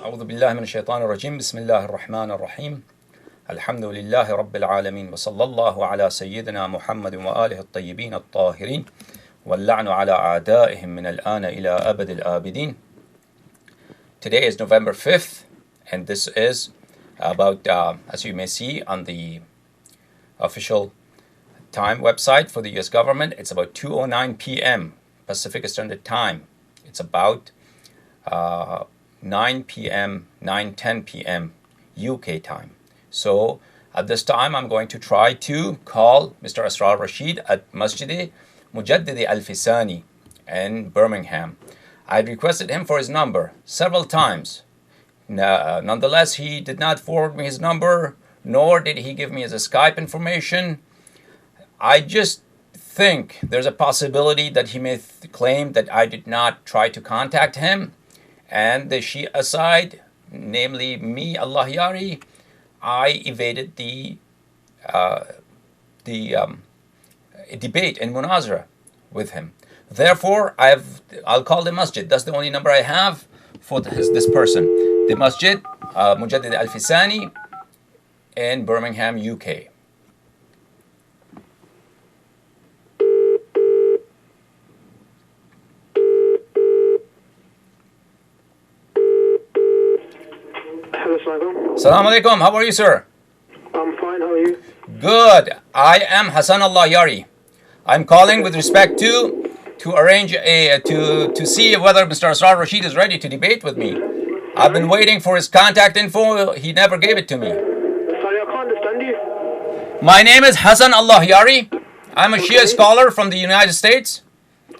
أعوذ بالله من الشيطان الرجيم بسم الله الرحمن الرحيم الحمد لله رب العالمين وصلى الله على سيدنا محمد وآله الطيبين الطاهرين واللعن على أعدائهم من الآن إلى أبد الآبدين. Today is November 5th and this is about, as you may see on the official time website for the US government, it's about 2:09 p.m. Pacific Standard Time. It's about 9 p.m., 9:10 p.m. UK time. So at this time I'm going to try to call Mr. Asrar Rashid at Masjid Mujaddid Al-Fisani in Birmingham. I requested him for his number several times. Nonetheless, he did not forward me his number, nor did he give me his Skype information. I just think there's a possibility that he may claim that I did not try to contact him, and the Shia side, namely me, Allahyari, I evaded the debate and munazara with him. Therefore, I'll call the masjid. That's the only number I have for this person. The Masjid Mujaddid Al-Fisani in Birmingham, UK. Assalamu alaikum. How are you, sir? I'm fine. How are you? Good. I am Hassan Allahyari. I'm calling with respect to arrange to see whether Mr. Asrar Rashid is ready to debate with me. I've been waiting for his contact info. He never gave it to me. Sorry, I can't understand you. My name is Hassan Allahyari. I'm a Shia scholar from the United States.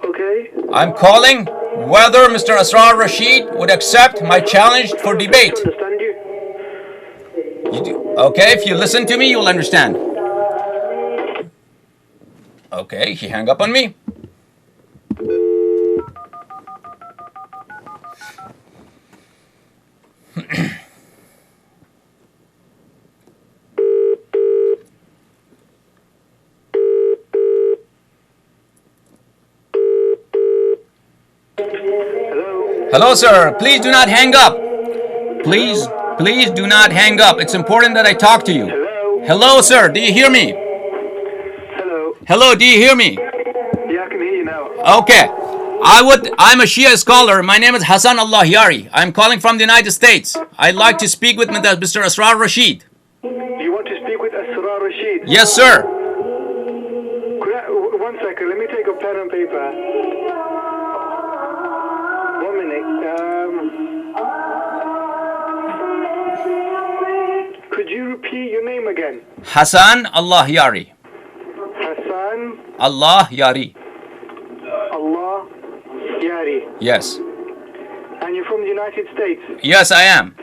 Okay. I'm calling whether Mr. Asrar Rashid would accept my challenge for debate. I can't understand you. Okay, if you listen to me, you'll understand. Okay, he hung up on me. Hello, sir. Please do not hang up. Please do not hang up. It's important that I talk to you. Hello, sir. Do you hear me? Hello, do you hear me? Yeah, I can hear you now. Okay. I'm a Shia scholar. My name is Hassan Allahyari. I'm calling from the United States. I'd like to speak with Mr. Asrar Rashid. You want to speak with Asrar Rashid? Yes, sir. One second. Let me take a pen and paper. 1 minute. Could you repeat your name again? Hassan Allahyari. Hassan Allahyari. Allahyari. Yes. And you're from the United States? Yes, I am.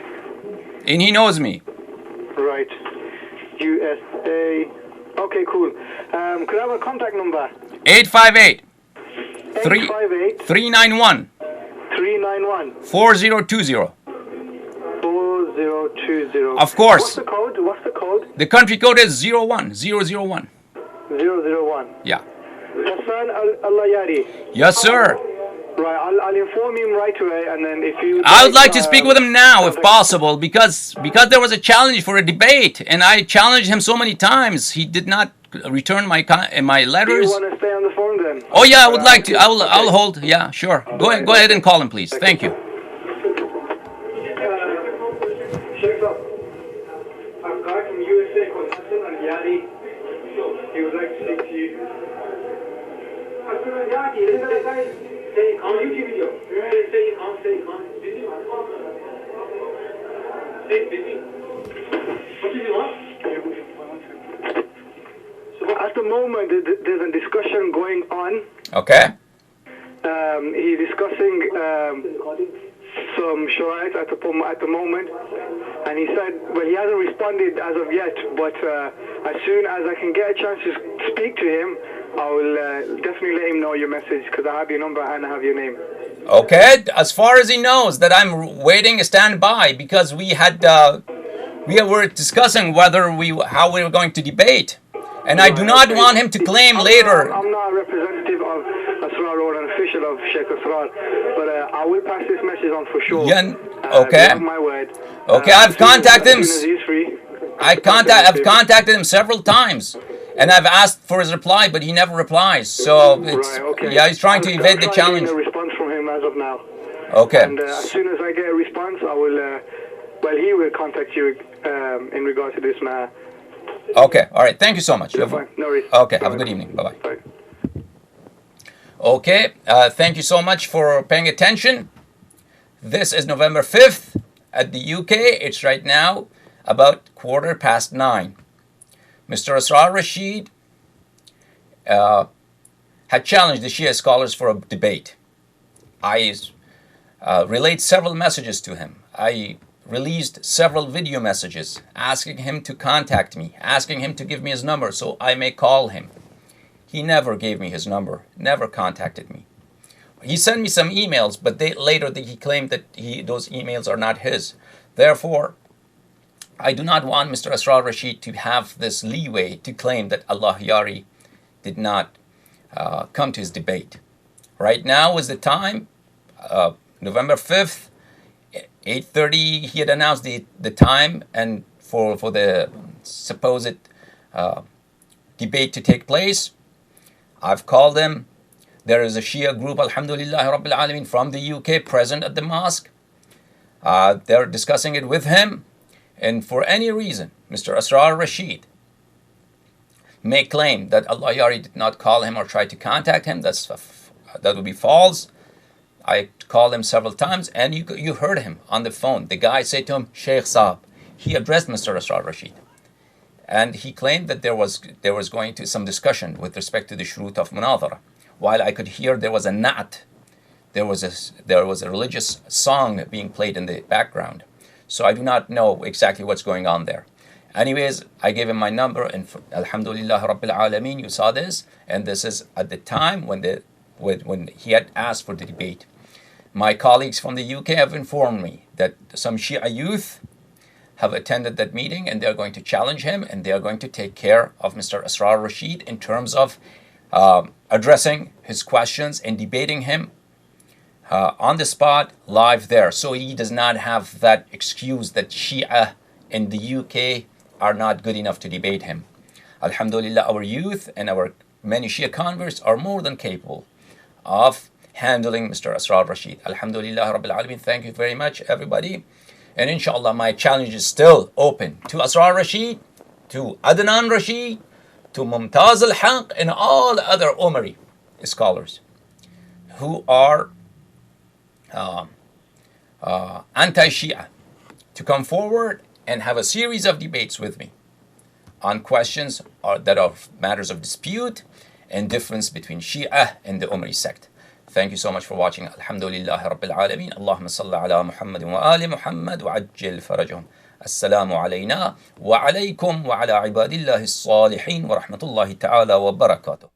And he knows me. Right. USA. Okay, cool. Could I have a contact number? 858 858 391 391 4020. 4020. Of course. What's the code? What's the code? The country code is 01001. 001. Yeah. Hassan Allahyari. Yes, sir. Right, I'll inform him right away, and then if you... I would like to speak with him now, if possible, because there was a challenge for a debate, and I challenged him so many times. He did not return my letters. Do you want to stay on the phone then? Oh yeah, I would like to. I'll hold. Yeah, sure. Go ahead and call him, please. Thank you. Shaykh, a guy from USA called Hassan Allahyari. He would like to speak to you. Hassan Allahyari, isn't that guy? Say on YouTube video. Say busy. Say busy. What do you want? So at the moment, there's a discussion going on. Okay. He's discussing some shariat at the moment, and he said, well, he hasn't responded as of yet, but as soon as I can get a chance to speak to him, I will definitely let him know your message, because I have your number and I have your name. Okay, as far as he knows that I'm waiting a standby, because we were discussing how we were going to debate, and I do not want him to claim later. I'm not a representative of Asrar or an official. official of Shaykh Asrar, but I will pass this message on for sure. Yeah, okay. You have my word. Okay, I've contacted him. As soon as he's free. I've contacted him several times, and I've asked for his reply, but he never replies. So it's, Right, okay. yeah, he's trying to evade the challenge. I'm trying to get a response from him as of now. Okay. And as soon as I get a response, I will. Well, he will contact you in regard to this matter. Okay. All right. Thank you so much. No worries. Okay. Have a good evening. Bye-bye. Bye. Okay. Thank you so much for paying attention. This is November 5th at the UK. It's right now about 9:15. Mr. Asrar Rashid had challenged the Shia scholars for a debate. I relayed several messages to him. I released several video messages asking him to contact me, asking him to give me his number so I may call him. He never gave me his number, never contacted me. He sent me some emails, but later he claimed that those emails are not his. Therefore, I do not want Mr. Asrar Rashid to have this leeway to claim that Allahyari did not come to his debate. Right now is the time, November 5th, 8:30. He had announced the time and for the supposed debate to take place. I've called him. There is a Shia group, Alhamdulillah Rabbil Alameen, from the UK present at the mosque. They're discussing it with him. And for any reason, Mr. Asrar Rashid may claim that Allahyari did not call him or try to contact him. That would be false. I called him several times, and you heard him on the phone. The guy said to him, Shaykh Saab. He addressed Mr. Asrar Rashid. And he claimed that there was going to some discussion with respect to the shurut of munadhara. While I could hear there was a na'at, there was a religious song being played in the background. So I do not know exactly what's going on there. Anyways, I gave him my number, and Alhamdulillah Rabbil Alameen, you saw this, and this is at the time when he had asked for the debate. My colleagues from the UK have informed me that some Shia youth have attended that meeting, and they're going to challenge him, and they're going to take care of Mr. Asrar Rashid in terms of addressing his questions and debating him on the spot, live there. So he does not have that excuse that Shia in the UK are not good enough to debate him. Alhamdulillah, our youth and our many Shia converts are more than capable of handling Mr. Asrar Rashid. Alhamdulillah Rabbil Alameen. Thank you very much, everybody. And inshallah, my challenge is still open to Asrar Rashid, to Adnan Rashid, to Mumtaz al-Haq, and all other Umari scholars who are anti-Shia to come forward and have a series of debates with me on questions that are matters of dispute and difference between Shia and the Umari sect. Thank you so much for watching. Alhamdulillah Rabbil Alameen. Allahumma salli ala Muhammad wa ali Muhammad wa ajjil farajahum. Assalamu alayna wa alaykum wa ala ibadillahi as-salihin wa rahmatullahi ta'ala wa barakatuh.